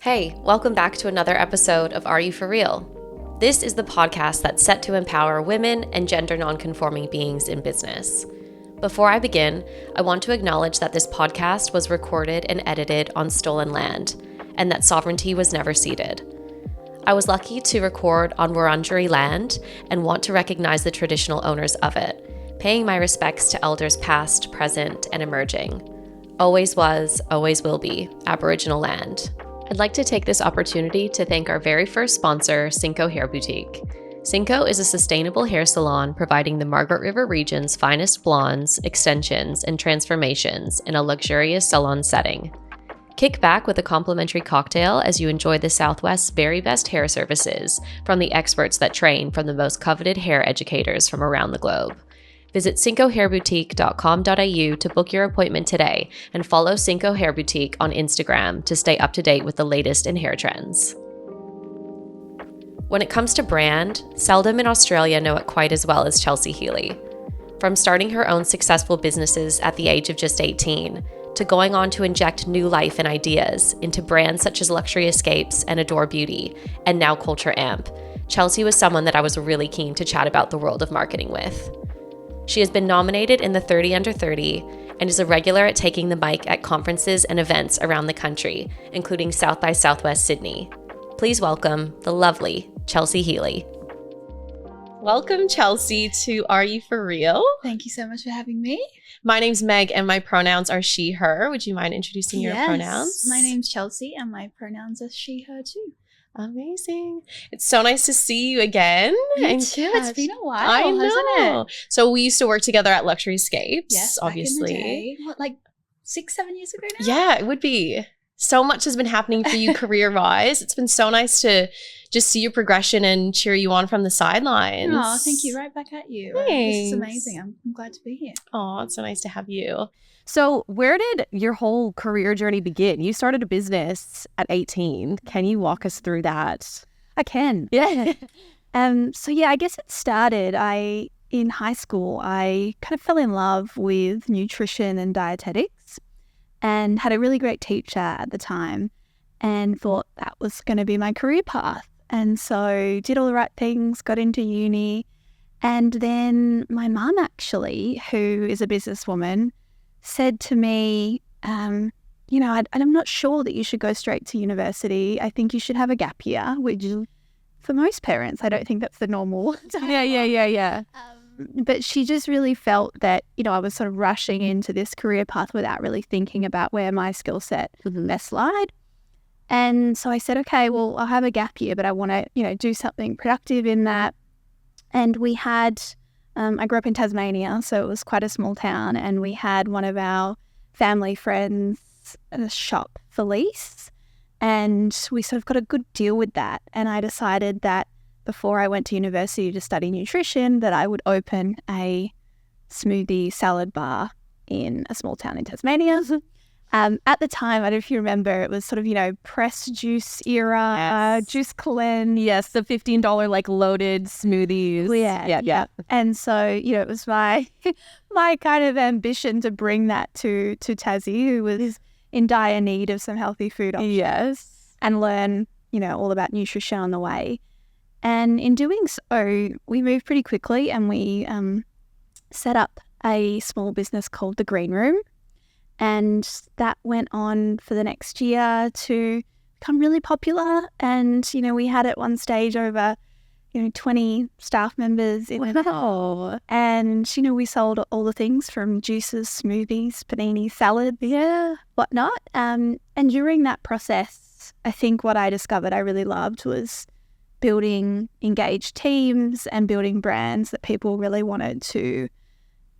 Hey, welcome back to another episode of Are You For Real? This is the podcast that's set to empower women and gender nonconforming beings in business. Before I begin, I want to acknowledge that this podcast was recorded and edited on stolen land, and that sovereignty was never ceded. I was lucky to record on Wurundjeri land and want to recognize the traditional owners of it, paying my respects to elders past, present, and emerging. Always was, always will be, Aboriginal land. I'd like to take this opportunity to thank our very first sponsor, Cinco Hair Boutique. Cinco is a sustainable hair salon providing the Margaret River region's finest blondes, extensions, and transformations in a luxurious salon setting. Kick back with a complimentary cocktail as you enjoy the Southwest's very best hair services from the experts that train from the most coveted hair educators from around the globe. Visit cincohairboutique.com.au to book your appointment today and follow Cinco Hair Boutique on Instagram to stay up to date with the latest in hair trends. When it comes to brand, seldom in Australia know it quite as well as Chelsea Healey. From starting her own successful businesses at the age of just 18, to going on to inject new life and ideas into brands such as Luxury Escapes and Adore Beauty, and now Culture Amp, Chelsea was someone that I was really keen to chat about the world of marketing with. She has been nominated in the 30 Under 30 and is a regular at taking the mic at conferences and events around the country, including South by Southwest Sydney. Please welcome the lovely Chelsea Healey. Welcome, Chelsea, to Are You For Real? Thank you so much for having me. My name's Meg and my pronouns are she, her. Would you mind introducing your pronouns? My name's Chelsea and my pronouns are she, her too. Amazing. It's so nice to see you again. You too. It's been a while, I know. hasn't it? So we used to work together at Luxury Escapes, Yes, obviously. back in the day. What, like 6-7 years ago now? Yeah, it would be. So much has been happening for you career-wise. It's been so nice to just see your progression and cheer you on from the sidelines. Oh, thank you. Right back at you. Thanks. This is amazing. I'm glad to be here. Oh, it's so nice to have you. So where did your whole career journey begin? You started a business at 18. Can you walk us through that? I can. Yeah. I guess it started, in high school, I kind of fell in love with nutrition and dietetics and had a really great teacher at the time and thought that was going to be my career path. And so did all the right things, got into uni. And then my mum actually, who is a businesswoman, said to me, I'm not sure that you should go straight to university. I think you should have a gap year, which for most parents, I don't think that's the normal. Yeah. But she just really felt that, I was sort of rushing into this career path without really thinking about where my skill set best lied. And so I said, okay, well, I'll have a gap year, but I want to, do something productive in that. And we had... I grew up in Tasmania, so it was quite a small town, and we had one of our family friends shop for lease, and we sort of got a good deal with that. And I decided that before I went to university to study nutrition, that I would open a smoothie salad bar in a small town in Tasmania. At the time, I don't know if you remember, it was sort of, press juice era, Yes. Juice Cleanse. Yes, the $15 loaded smoothies. Yeah. And so, it was my kind of ambition to bring that to Tassie, who was in dire need of some healthy food options. Yes. And learn, all about nutrition on the way. And in doing so, we moved pretty quickly and we set up a small business called The Green Room. And that went on for the next year to become really popular. And, we had at one stage over, 20 staff members in it. Wow. And, we sold all the things from juices, smoothies, panini, salad, whatnot. And during that process, I think what I discovered I really loved was building engaged teams and building brands that people really wanted to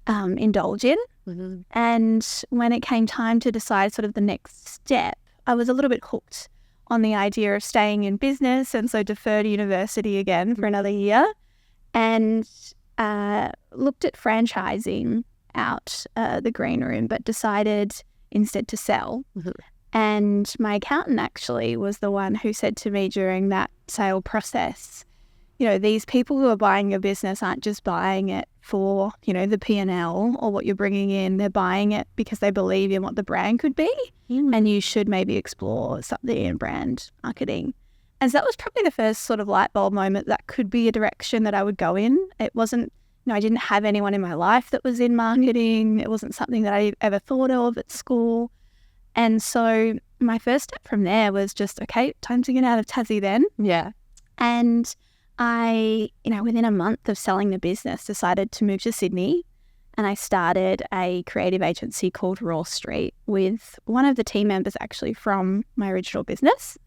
indulge in. Mm-hmm. And when it came time to decide sort of the next step, I was a little bit hooked on the idea of staying in business, and so deferred university again for another year and looked at franchising out the Green Room, but decided instead to sell. Mm-hmm. And my accountant actually was the one who said to me during that sale process, these people who are buying your business aren't just buying it for, the P&L or what you're bringing in. They're buying it because they believe in what the brand could be, and you should maybe explore something in brand marketing. And so that was probably the first sort of light bulb moment that could be a direction that I would go in. It wasn't, I didn't have anyone in my life that was in marketing. It wasn't something that I ever thought of at school. And so my first step from there was just, okay, time to get out of Tassie then. Yeah. And I, within a month of selling the business, decided to move to Sydney, and I started a creative agency called Raw Street with one of the team members actually from my original business.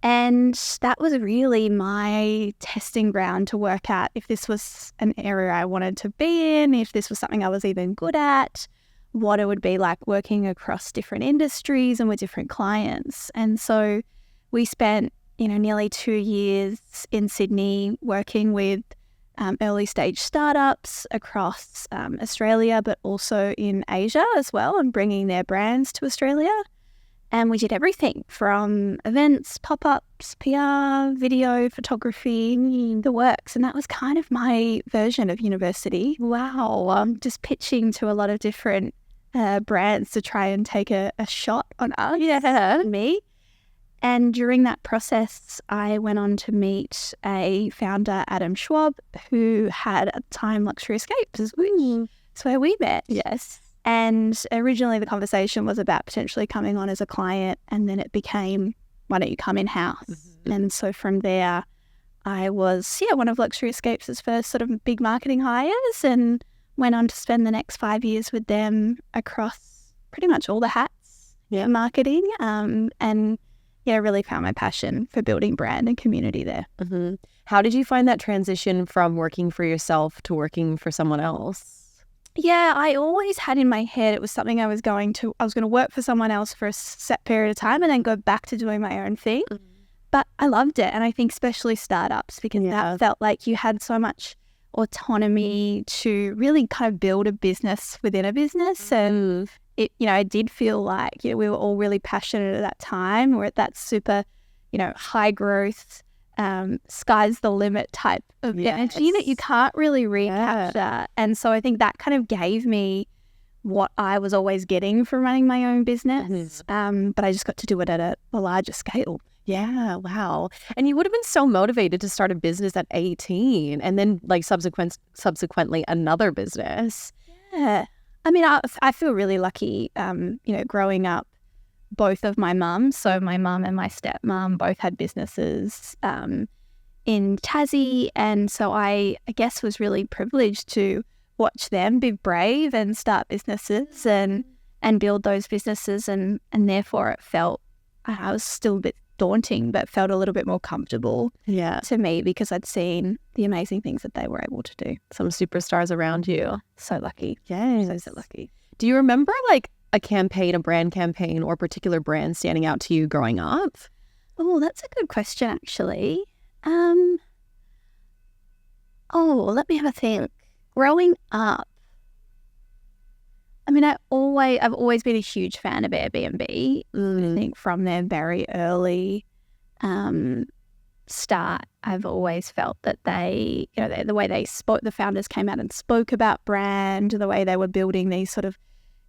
And that was really my testing ground to work out if this was an area I wanted to be in, if this was something I was even good at, what it would be like working across different industries and with different clients. And so we spent nearly 2 years in Sydney working with early stage startups across Australia, but also in Asia as well, and bringing their brands to Australia. And we did everything from events, pop-ups, PR, video, photography, the works. And that was kind of my version of university. Wow. Just pitching to a lot of different brands to try and take a shot on us, me. And during that process, I went on to meet a founder, Adam Schwab, who had at the time Luxury Escapes. That's where we met. Yes. And originally the conversation was about potentially coming on as a client, and then it became, why don't you come in-house? Mm-hmm. And so from there, I was, one of Luxury Escapes' first sort of big marketing hires, and went on to spend the next 5 years with them across pretty much all the hats in marketing. I really found my passion for building brand and community there. Mm-hmm. How did you find that transition from working for yourself to working for someone else? Yeah, I always had in my head it was something I was going to work for someone else for a set period of time and then go back to doing my own thing. Mm-hmm. But I loved it. And I think especially startups, because that felt like you had so much autonomy to really kind of build a business within a business. And it did feel like, we were all really passionate at that time. We're at that super, high growth, sky's the limit type of energy that you can't really recapture. Yeah. And so I think that kind of gave me what I was always getting from running my own business. Mm-hmm. But I just got to do it at a larger scale. Yeah, wow. And you would have been so motivated to start a business at 18 and then subsequently another business. Yeah. I mean, I feel really lucky, growing up, both of my mums, so my mum and my stepmom both had businesses in Tassie. And so I guess was really privileged to watch them be brave and start businesses and build those businesses. And therefore it felt, I was still a bit daunting, but felt a little bit more comfortable to me because I'd seen the amazing things that they were able to do. Some superstars around you. So lucky. Yes. So lucky. Do you remember like a brand campaign or particular brand standing out to you growing up? Oh, that's a good question actually. Let me have a think. Growing up, I mean, I've always been a huge fan of Airbnb. I think from their very early start, I've always felt that they, the way they spoke, the founders came out and spoke about brand, the way they were building these sort of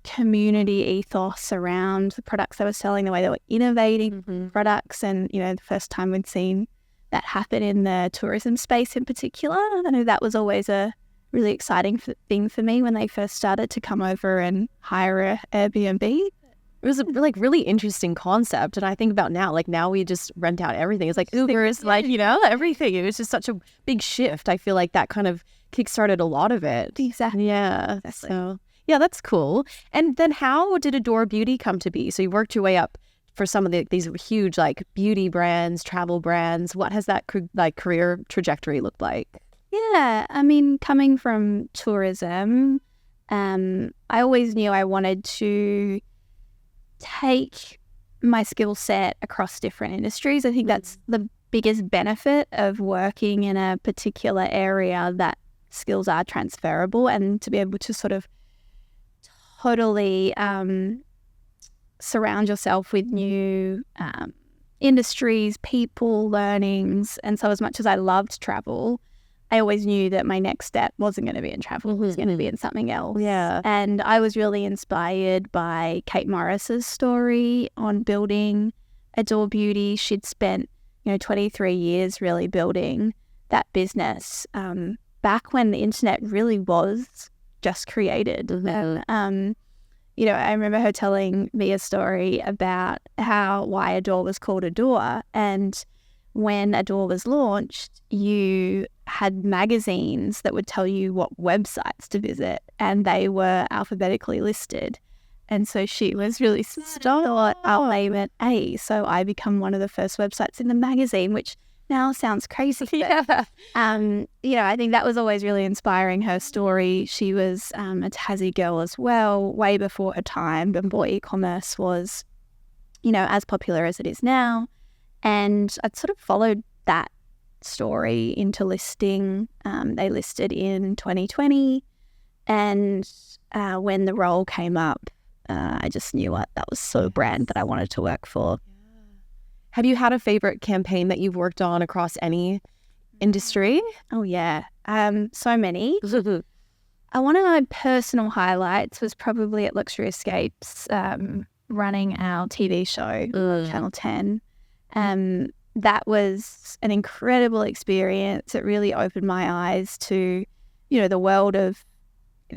community ethos around the products they were selling, the way they were innovating products. And, the first time we'd seen that happen in the tourism space in particular, I know that was always a really exciting thing for me when they first started to come over and hire a Airbnb. It was a really interesting concept. And I think about now we just rent out everything. It's like Uber's, everything. It was just such a big shift. I feel like that kind of kickstarted a lot of it. Exactly. Yeah. Exactly. So, yeah, that's cool. And then how did Adore Beauty come to be? So you worked your way up for some of these huge beauty brands, travel brands. What has that career trajectory looked like? Yeah, I mean, coming from tourism, I always knew I wanted to take my skill set across different industries. I think that's the biggest benefit of working in a particular area, that skills are transferable, and to be able to sort of totally surround yourself with new industries, people, learnings. And so as much as I loved travel, I always knew that my next step wasn't going to be in travel. It was going to be in something else. Yeah. And I was really inspired by Kate Morris's story on building Adore Beauty. She'd spent, 23 years really building that business back when the internet really was just created. And, I remember her telling me a story about why Adore was called Adore. And when Adore was launched, you had magazines that would tell you what websites to visit, and they were alphabetically listed. And so she was really thought, I'll name it A. So I become one of the first websites in the magazine, which now sounds crazy. But, I think that was always really inspiring, her story. She was a Tassie girl as well, way before her time, before e-commerce was, as popular as it is now. And I'd sort of followed that story into listing. They listed in 2020. And when the role came up, I just knew that was so brand that I wanted to work for. Have you had a favorite campaign that you've worked on across any industry? Oh, yeah. So many. One of my personal highlights was probably at Luxury Escapes, running our TV show, Channel 10. That was an incredible experience. It really opened my eyes to, the world of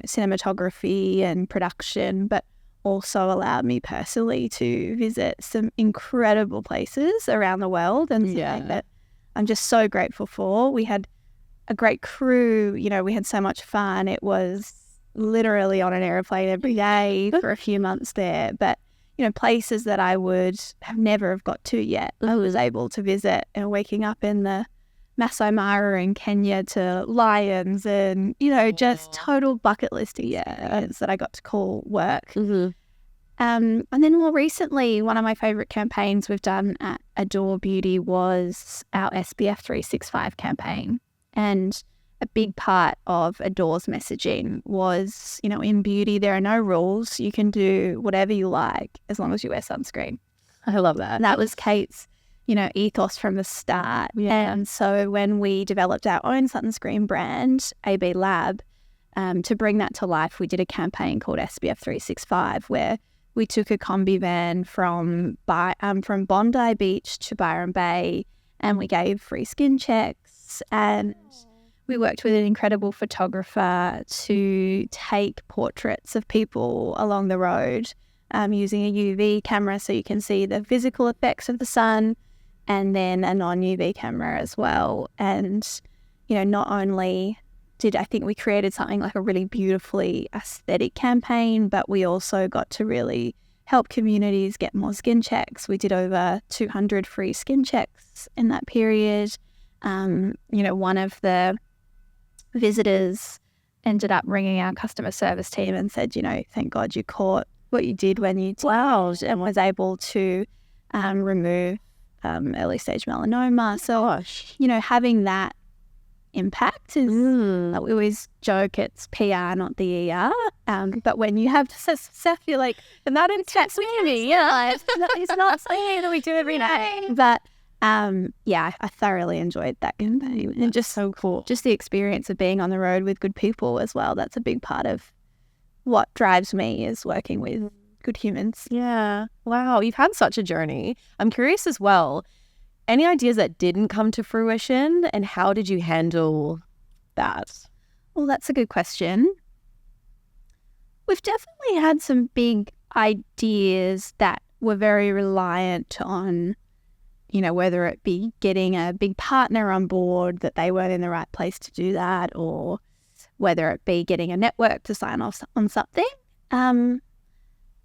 cinematography and production, but also allowed me personally to visit some incredible places around the world, and something that I'm just so grateful for. We had a great crew, we had so much fun. It was literally on an airplane every day for a few months there, but places that I would have never have got to yet, I was able to visit, and waking up in the Masai Mara in Kenya to lions and, just total bucket list experience that I got to call work. And then more recently, one of my favourite campaigns we've done at Adore Beauty was our SPF 365 campaign. And a big part of Adore's messaging was, in beauty, there are no rules. You can do whatever you like as long as you wear sunscreen. I love that. And that was Kate's, ethos from the start. Yeah. And so when we developed our own sunscreen brand, AB Lab, to bring that to life, we did a campaign called SPF 365, where we took a combi van from Bondi Beach to Byron Bay, and we gave free skin checks, and we worked with an incredible photographer to take portraits of people along the road using a UV camera so you can see the physical effects of the sun, and then a non-UV camera as well. And, not only did I think we created something like a really beautifully aesthetic campaign, but we also got to really help communities get more skin checks. We did over 200 free skin checks in that period. One of the visitors ended up ringing our customer service team and said, thank God you caught what you did when you twirled, and was able to remove early stage melanoma. So, having that impact is, we always joke it's PR, not the ER. But when you have stuff, you're like, and that impacts me. Yeah, it's not something that we do every day. But I thoroughly enjoyed that campaign, and just so cool. Just the experience of being on the road with good people as well. That's a big part of what drives me, is working with good humans. Yeah. Wow. You've had such a journey. I'm curious as well, any ideas that didn't come to fruition, and how did you handle that? Well, that's a good question. We've definitely had some big ideas that were very reliant on, whether it be getting a big partner on board, that they weren't in the right place to do that, or whether it be getting a network to sign off on something.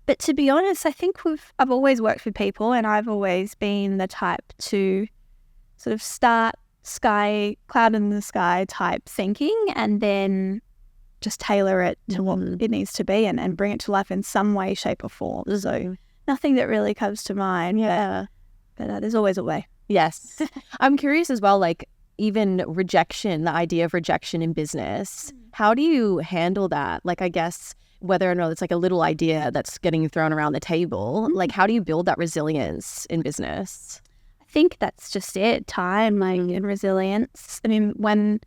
But to be honest, I think I've always worked with people, and I've always been the type to sort of start cloud in the sky type thinking, and then just tailor it to what it needs to be, and bring it to life in some way, shape or form. So nothing that really comes to mind. Yeah. But there's always a way. Yes. I'm curious as well, like even rejection, the idea of rejection in business, how do you handle that? Like, I guess whether or not it's like a little idea that's getting thrown around the table, like how do you build that resilience in business? think that's just it. Time, like, and resilience. I mean, when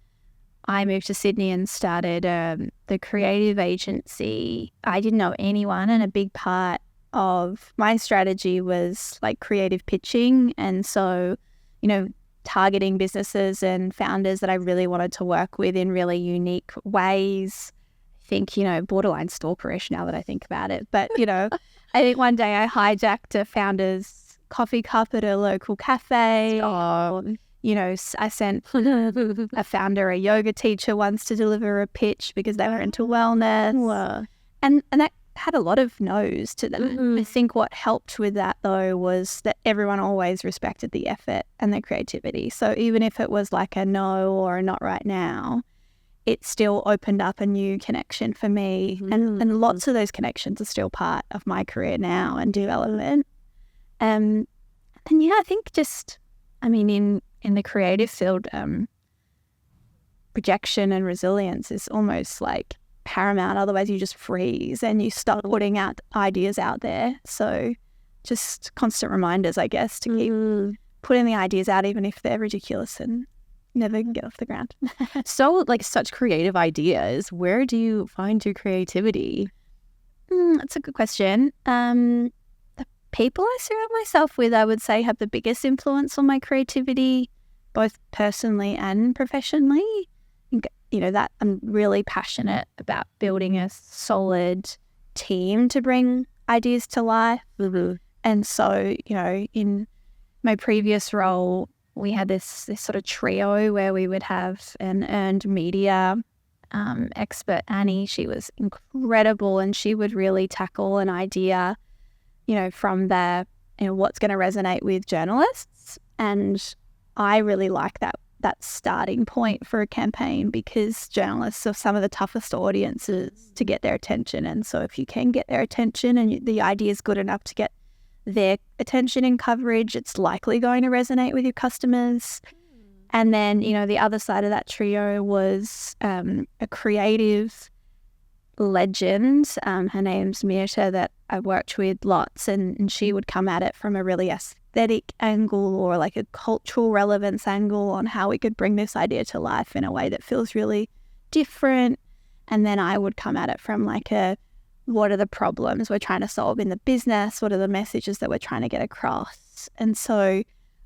I moved to Sydney and started the creative agency, I didn't know anyone, and a big part of my strategy was like creative pitching. And so, targeting businesses and founders that I really wanted to work with in really unique ways. I think, borderline stalkerish now that I think about it. But, I think one day I hijacked a founder's coffee cup at a local cafe. Or, I sent a founder a yoga teacher once to deliver a pitch because they were into wellness. Wow. And that had a lot of no's to them. I think what helped with that, though, was that everyone always respected the effort and the creativity. So even if it was like a no or a not right now, it still opened up a new connection for me. And lots of those connections are still part of my career now and development. And yeah, I think in the creative field, projection and resilience is almost like paramount. Otherwise you just freeze and you start putting out ideas out there. So just constant reminders, I guess, to keep putting the ideas out, even if they're ridiculous and never can get off the ground. So, like, such creative ideas, where do you find your creativity? That's a good question. The people I surround myself with, I would say, have the biggest influence on my creativity, both personally and professionally. That I'm really passionate about building a solid team to bring ideas to life. And so, in my previous role, we had this sort of trio where we would have an earned media expert, Annie. She was incredible, and she would really tackle an idea, from the, what's going to resonate with journalists. And I really like that starting point for a campaign, because journalists are some of the toughest audiences to get their attention. And so if you can get their attention and the idea is good enough to get their attention and coverage, it's likely going to resonate with your customers. And then, the other side of that trio was a creative legend. Her name's Mirta, that I worked with lots, and she would come at it from a really aesthetic angle or like a cultural relevance angle on how we could bring this idea to life in a way that feels really different. And then I would come at it from like what are the problems we're trying to solve in the business? What are the messages that we're trying to get across? And so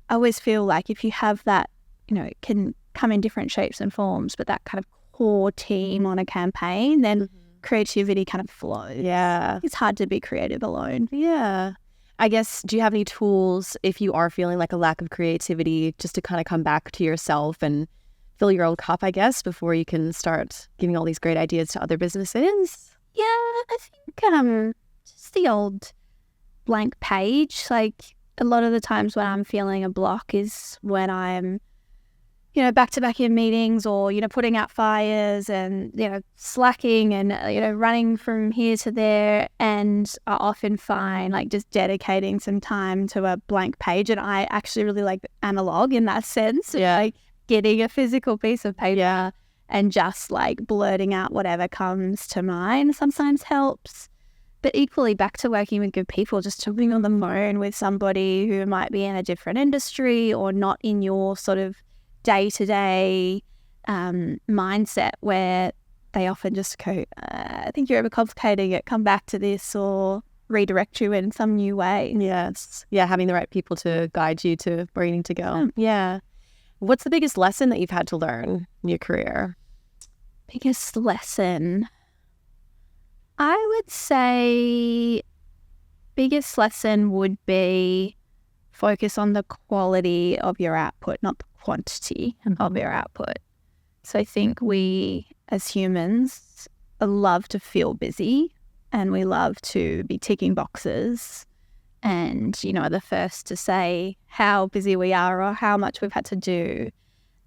I always feel like if you have that, it can come in different shapes and forms, but that kind of core team on a campaign, then creativity kind of flows. Yeah. It's hard to be creative alone. Yeah. I guess, do you have any tools if you are feeling like a lack of creativity, just to kind of come back to yourself and fill your own cup, I guess, before you can start giving all these great ideas to other businesses? Yeah, I think just the old blank page. Like, a lot of the times when I'm feeling a block is when I'm, back to back in meetings, or, putting out fires and, slacking and, running from here to there. And I often find like just dedicating some time to a blank page. And I actually really like analog in that sense. Yeah. Like getting a physical piece of paper and just like blurting out whatever comes to mind sometimes helps. But equally, back to working with good people, just talking on the phone with somebody who might be in a different industry or not in your sort of day-to-day mindset, where they often just go, I think you're overcomplicating it, come back to this, or redirect you in some new way. Yes. Yeah, having the right people to guide you to where you need to go. Yeah. What's the biggest lesson that you've had to learn in your career? Biggest lesson? I would say biggest lesson would be focus on the quality of your output, not the quantity of your output. So I think we as humans love to feel busy, and we love to be ticking boxes, and, are the first to say how busy we are or how much we've had to do.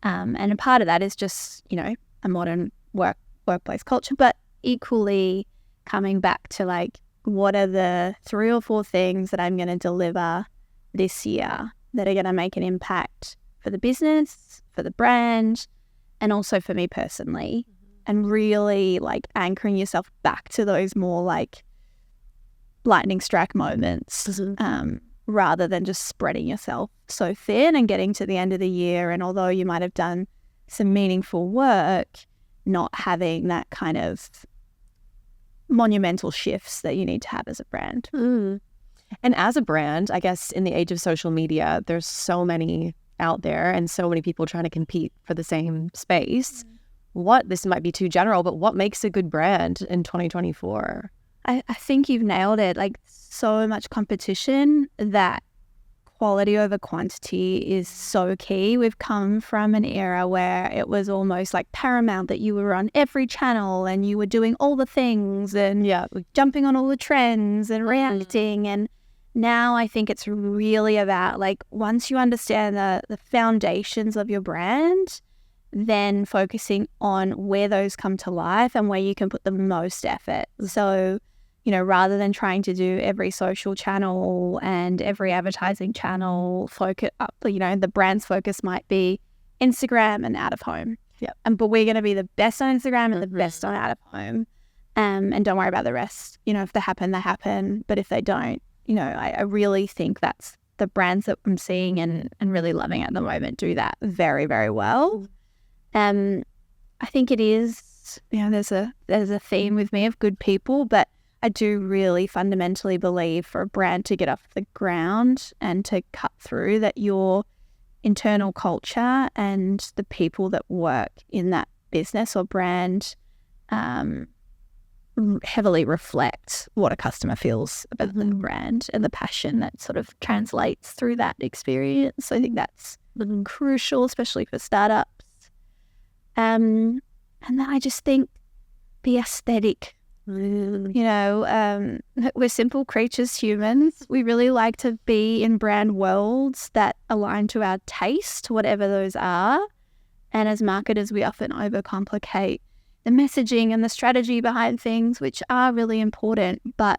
And a part of that is just, a modern workplace culture, but equally coming back to like, what are the 3 or 4 things that I'm going to deliver this year that are going to make an impact for the business, for the brand, and also for me personally. And really like anchoring yourself back to those more like lightning strike moments rather than just spreading yourself so thin and getting to the end of the year. And although you might have done some meaningful work, not having that kind of monumental shifts that you need to have as a brand. And as a brand, I guess in the age of social media, there's so many out there and so many people trying to compete for the same space. This might be too general, but what makes a good brand in 2024? I think you've nailed it. Like, so much competition that quality over quantity is so key. We've come from an era where it was almost like paramount that you were on every channel and you were doing all the things and jumping on all the trends and reacting. And now I think it's really about, like, once you understand the foundations of your brand, then focusing on where those come to life and where you can put the most effort. So, you know, rather than trying to do every social channel and every advertising channel, focus up, you know, the brand's focus might be Instagram and out of home. But we're going to be the best on Instagram and the best on out of home. And don't worry about the rest. You know, if they happen, they happen. But if they don't, you know, I really think that's the brands that I'm seeing and really loving at the moment do that very, very well. I think it is, you know, there's a theme with me of good people, but I do really fundamentally believe for a brand to get off the ground and to cut through, that your internal culture and the people that work in that business or brand heavily reflect what a customer feels about the brand and the passion that sort of translates through that experience. I think that's crucial, especially for startups. And then I just think the aesthetic. You know, we're simple creatures, humans. We really like to be in brand worlds that align to our taste, whatever those are. And as marketers, we often overcomplicate the messaging and the strategy behind things, which are really important. But,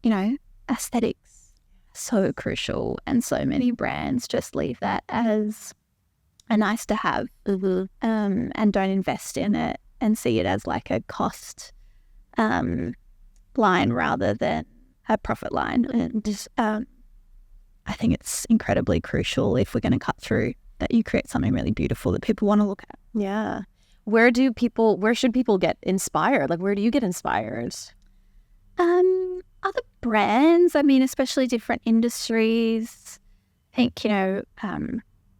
you know, aesthetics, so crucial. And so many brands just leave that as a nice to have and don't invest in it and see it as like a cost line rather than a profit line. And I think it's incredibly crucial, if we're going to cut through, that you create something really beautiful that people want to look at. Yeah. Where should people get inspired? Like, where do you get inspired? Other brands, I mean, especially different industries. I think, you know,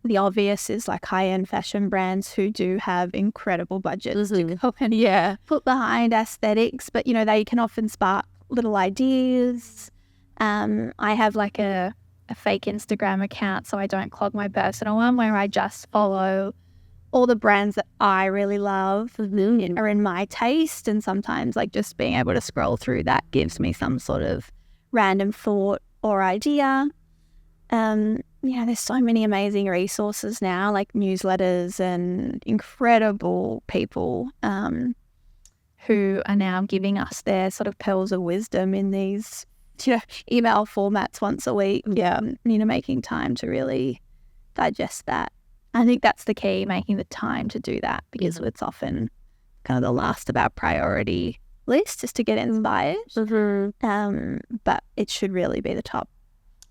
the obvious is like high-end fashion brands who do have incredible budgets to go and put behind aesthetics, but, you know, they can often spark little ideas. I have like a fake Instagram account, so I don't clog my personal one, where I just follow all the brands that I really love are in my taste. And sometimes, like, just being able to scroll through that gives me some sort of random thought or idea. You know, there's so many amazing resources now, like newsletters and incredible people who are now giving us their sort of pearls of wisdom in these, you know, email formats once a week. You know, making time to really digest that. I think that's the key, making the time to do that, because it's often kind of the last of our priority list, is to get inspired. But it should really be the top.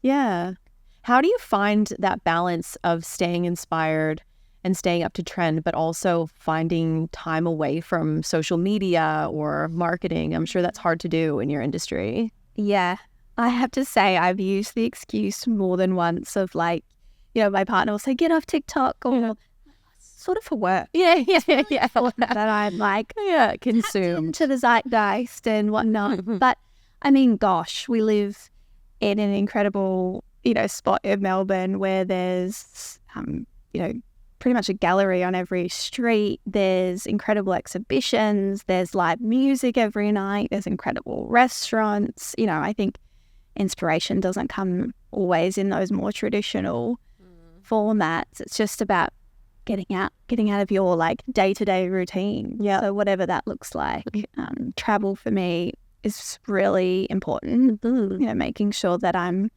Yeah. How do you find that balance of staying inspired and staying up to trend, but also finding time away from social media or marketing? I'm sure that's hard to do in your industry. Yeah. I have to say, I've used the excuse more than once of, like, you know, my partner will say, get off TikTok, or sort of for work. Yeah. That I'm like, consumed to the zeitgeist and whatnot. But I mean, gosh, we live in an incredible, you know, spot in Melbourne where there's, you know, pretty much a gallery on every street. There's incredible exhibitions. There's live music every night. There's incredible restaurants. You know, I think inspiration doesn't come always in those more traditional formats. It's just about getting out of your, like, day-to-day routine. So whatever that looks like. Travel for me is really important. You know, making sure that I'm,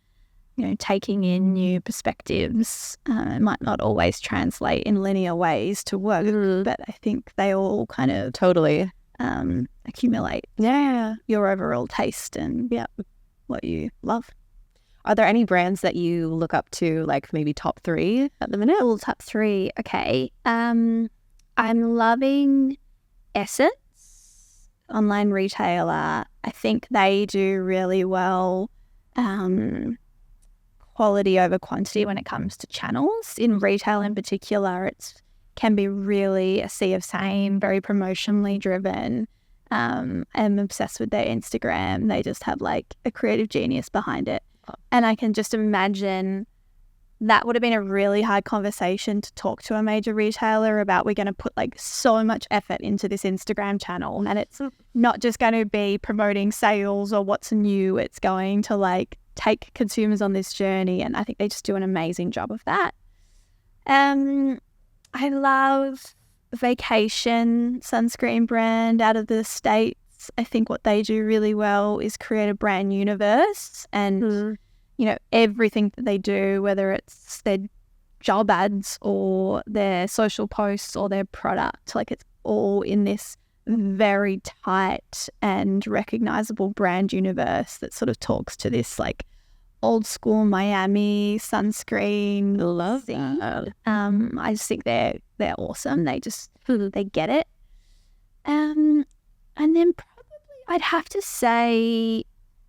you know, taking in new perspectives. It might not always translate in linear ways to work, but I think they all kind of totally accumulate your overall taste and what you love. Are there any brands that you look up to, like maybe top 3 at the minute? All top 3. Okay. I'm loving Essence, online retailer. I think they do really well. Quality over quantity when it comes to channels. In retail in particular, it can be really a sea of same, very promotionally driven. I'm obsessed with their Instagram. They just have like a creative genius behind it. And I can just imagine that would have been a really hard conversation to talk to a major retailer about. We're going to put like so much effort into this Instagram channel, and it's not just going to be promoting sales or what's new. It's going to like take consumers on this journey, and I think they just do an amazing job of that. I love Vacation sunscreen brand out of the States. I think what they do really well is create a brand universe, and you know, everything that they do, whether it's their job ads or their social posts or their product, like it's all in this very tight and recognizable brand universe that sort of talks to this like old school Miami sunscreen. Love that. I just think they're awesome. They get it. And then probably I'd have to say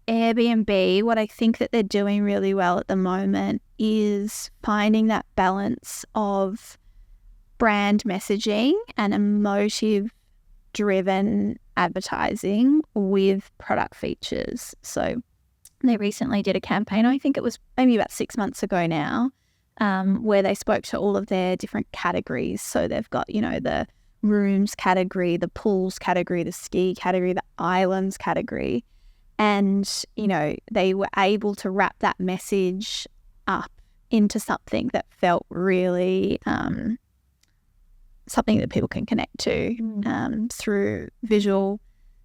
Airbnb. What I think that they're doing really well at the moment is finding that balance of brand messaging and emotive driven advertising with product features. So they recently did a campaign, I think it was maybe about 6 months ago now, where they spoke to all of their different categories. So they've got, you know, the rooms category, the pools category, the ski category, the islands category. And, you know, they were able to wrap that message up into something that felt really something that people can connect to through visual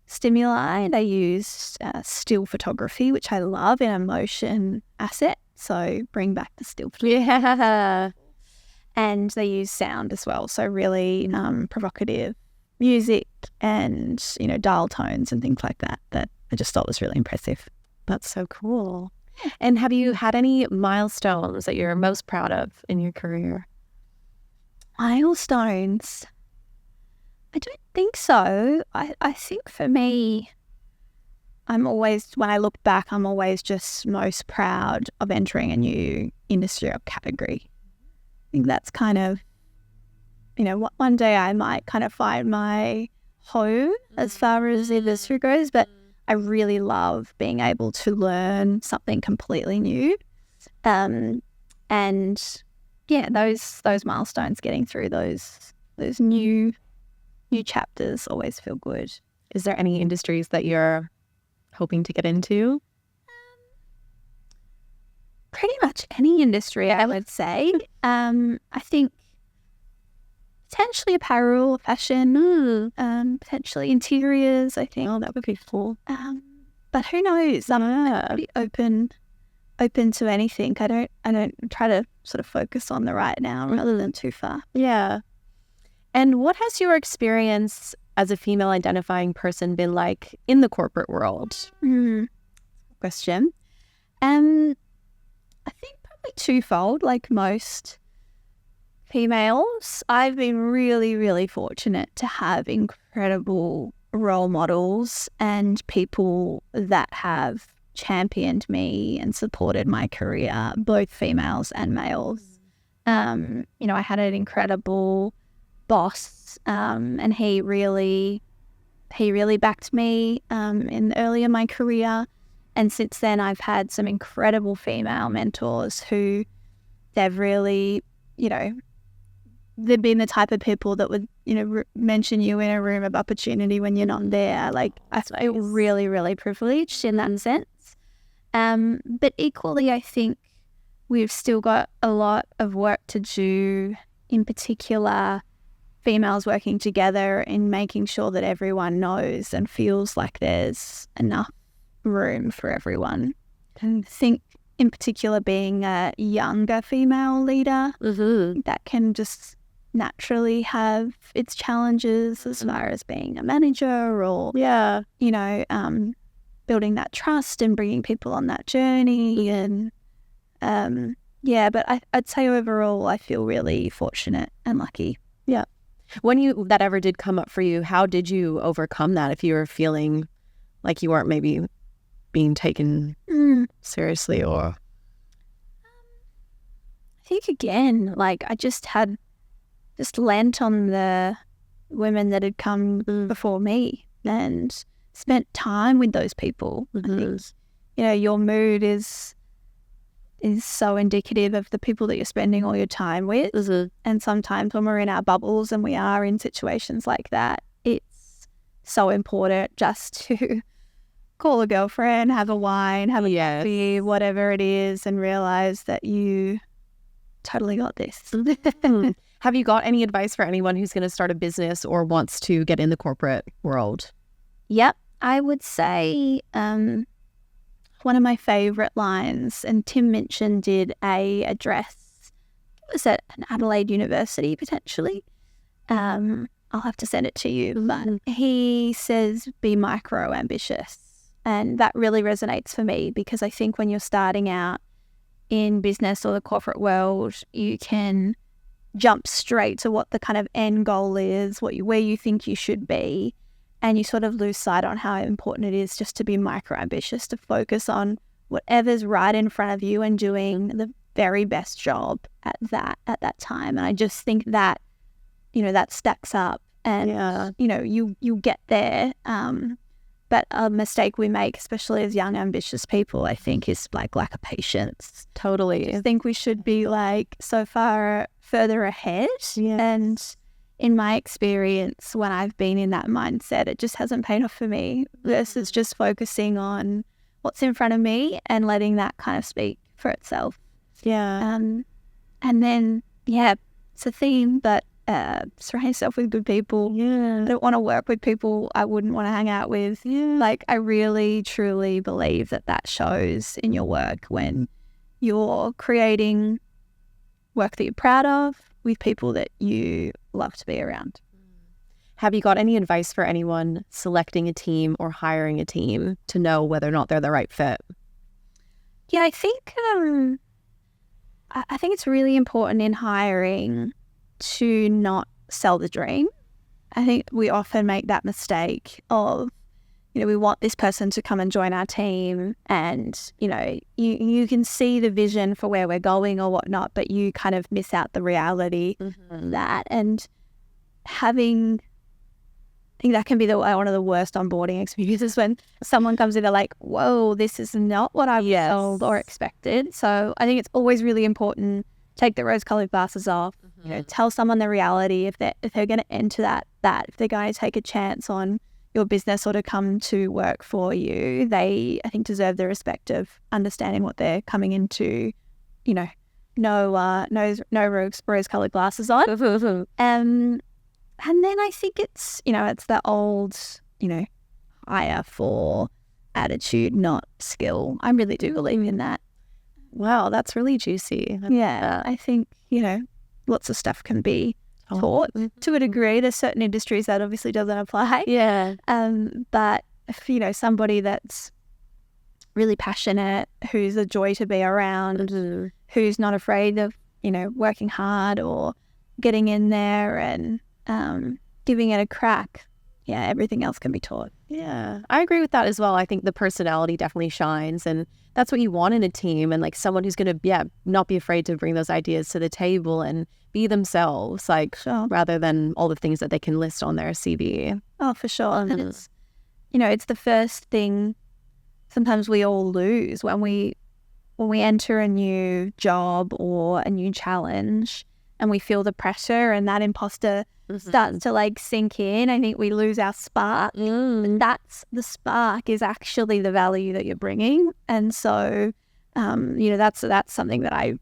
stimuli. They used still photography, which I love, in a motion asset. So bring back the still photography. Yeah. And they use sound as well. So really provocative music and, you know, dial tones and things like that I just thought was really impressive. That's so cool. And have you had any milestones that you're most proud of in your career? Milestones? I don't think so. I think for me, when I look back, I'm always just most proud of entering a new industry or category. I think that's kind of, you know, one day I might kind of find my home as far as the industry goes, but I really love being able to learn something completely new. And yeah, those milestones, getting through those new chapters always feel good. Is there any industries that you're hoping to get into? Pretty much any industry, I would say. I think potentially apparel, fashion, potentially interiors, I think. Oh, that would be cool. But who knows? I'm pretty open to anything. I don't try to sort of focus on the right now rather than too far. Yeah. And what has your experience as a female identifying person been like in the corporate world? Question. I think probably twofold, like most females. I've been really, really fortunate to have incredible role models and people that have championed me and supported my career, both females and males. You know, I had an incredible boss, and he really backed me in early in my career. And since then, I've had some incredible female mentors who they've really, you know, they've been the type of people that would, you know, mention you in a room of opportunity when you're not there. Like, I feel really, really privileged in that sense. But equally, I think we've still got a lot of work to do, in particular, females working together in making sure that everyone knows and feels like there's enough room for everyone. And I think in particular being a younger female leader, that can just naturally have its challenges as far as being a manager or, you know, building that trust and bringing people on that journey. And Yeah, but I'd say overall I feel really fortunate and lucky. Yeah. When that ever did come up for you, how did you overcome that if you were feeling like you weren't maybe being taken seriously? Or I think again, like I just lent on the women that had come before me and spent time with those people. I think, your mood is so indicative of the people that you're spending all your time with. And sometimes when we're in our bubbles and we are in situations like that, it's so important just to call a girlfriend, have a wine, have a coffee, whatever it is, and realize that you totally got this. Have you got any advice for anyone who's going to start a business or wants to get in the corporate world? Yep. I would say one of my favorite lines, and Tim Minchin did a address, it was at an Adelaide University potentially. I'll have to send it to you, but he says be micro ambitious, and that really resonates for me because I think when you're starting out in business or the corporate world, you can jump straight to what the kind of end goal is, where you think you should be, and you sort of lose sight on how important it is just to be micro ambitious, to focus on whatever's right in front of you and doing the very best job at that time. And I just think that, that stacks up and, you get there. But a mistake we make, especially as young, ambitious people, I think, is like lack of patience. Totally. I think we should be like so far further ahead. Yes. And in my experience, when I've been in that mindset, it just hasn't paid off for me versus just focusing on what's in front of me and letting that kind of speak for itself. Yeah. And then, it's a theme, but surround yourself with good people. I don't want to work with people I wouldn't want to hang out with. Like, I really truly believe that shows in your work when you're creating work that you're proud of with people that you love to be around. Have you got any advice for anyone selecting a team or hiring a team to know whether or not they're the right fit? Yeah, I think it's really important in hiring to not sell the dream. I think we often make that mistake of, we want this person to come and join our team and, you can see the vision for where we're going or whatnot, but you kind of miss out the reality of that. And I think that can be one of the worst onboarding experiences when someone comes in, they're like, whoa, this is not what I was told or expected. So I think it's always really important, take the rose-colored glasses off, tell someone the reality if they're going to enter that if they're going to take a chance on your business or to come to work for you, they, I think, deserve the respect of understanding what they're coming into, no rose-colored glasses on. And then I think it's, it's the old, hire for attitude, not skill. I really do believe in that. Wow, that's really juicy. I think, lots of stuff can be taught to a degree. There's certain industries that obviously doesn't apply. But if, somebody that's really passionate, who's a joy to be around, who's not afraid of, working hard or getting in there and giving it a crack, everything else can be taught. Yeah, I agree with that as well. I think the personality definitely shines, and that's what you want in a team, and like someone who's going to, not be afraid to bring those ideas to the table and be themselves, rather than all the things that they can list on their CV. Oh, for sure. And it's, it's the first thing sometimes we all lose when we enter a new job or a new challenge and we feel the pressure and that imposter starts to sink in. I think we lose our spark. And that's the spark is actually the value that you're bringing. And so, that's something that I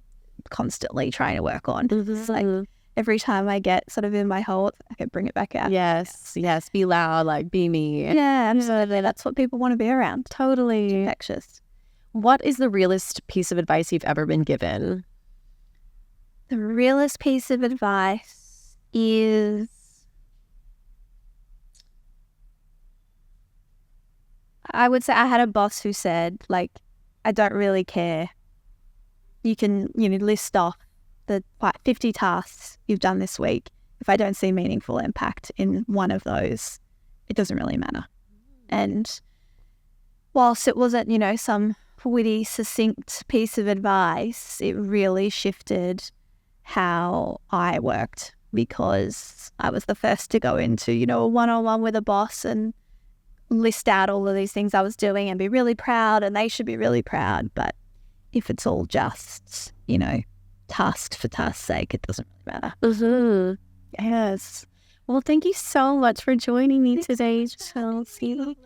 constantly trying to work on. It's every time I get sort of in my hole, I can bring it back out. Yes. Be loud, be me. Yeah, absolutely. That's what people want to be around. Totally. It's infectious. What is the realest piece of advice you've ever been given? The realest piece of advice is I would say I had a boss who said, I don't really care you can, list off the 50 tasks you've done this week. If I don't see meaningful impact in one of those, it doesn't really matter. And whilst it wasn't, some witty, succinct piece of advice, it really shifted how I worked, because I was the first to go into, a one-on-one with a boss and list out all of these things I was doing and be really proud, and they should be really proud. But if it's all just, task for task's sake, it doesn't really matter. Mm-hmm. Yes. Well, thank you so much for joining me today, Chelsea.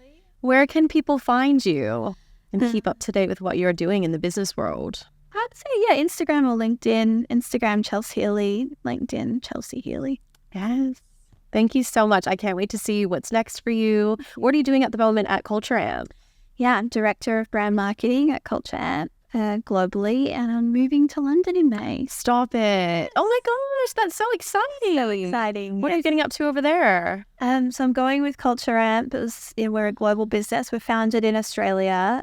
Where can people find you and keep up to date with what you're doing in the business world? I'd say, Instagram or LinkedIn. Instagram, Chelsea Healey. LinkedIn, Chelsea Healey. Yes. Thank you so much. I can't wait to see what's next for you. What are you doing at the moment at Culture Amp? Yeah, I'm Director of Brand Marketing at Culture Amp globally, and I'm moving to London in May. Stop it. Oh my gosh, that's so exciting. So exciting. What are you getting up to over there? So I'm going with Culture Amp. We're a global business. We're founded in Australia.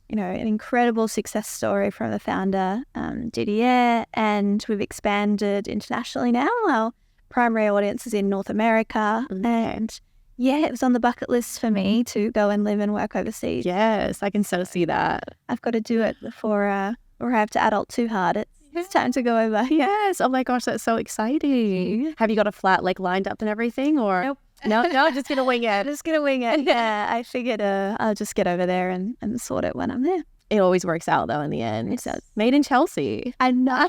An incredible success story from the founder, Didier, and we've expanded internationally now. Our primary audience is in North America, and it was on the bucket list for me to go and live and work overseas. Yes, I can so see that. I've got to do it before I have to adult too hard. It's time to go over. Yes. Oh my gosh, that's so exciting. Have you got a flat lined up and everything, or? Nope. No, just gonna wing it. Just gonna wing it. Yeah, I figured I'll just get over there and sort it when I'm there. It always works out though in the end. It does. Made in Chelsea. I know.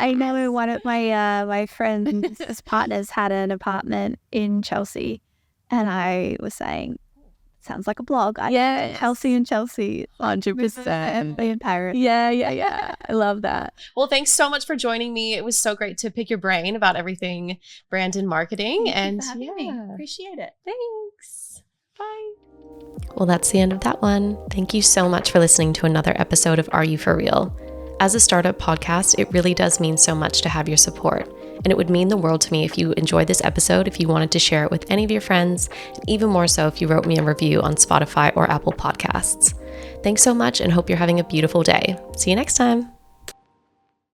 I know one of my friends' partners had an apartment in Chelsea, and I was saying, sounds like a blog. Chelsea and Chelsea, 100%. in Paris. Yeah. I love that. Well, thanks so much for joining me. It was so great to pick your brain about everything brand and marketing. Thank you for having me. Appreciate it. Thanks. Bye. Well, that's the end of that one. Thank you so much for listening to another episode of Are You For Real? As a startup podcast, it really does mean so much to have your support. And it would mean the world to me if you enjoyed this episode, if you wanted to share it with any of your friends, and even more so if you wrote me a review on Spotify or Apple Podcasts. Thanks so much, and hope you're having a beautiful day. See you next time.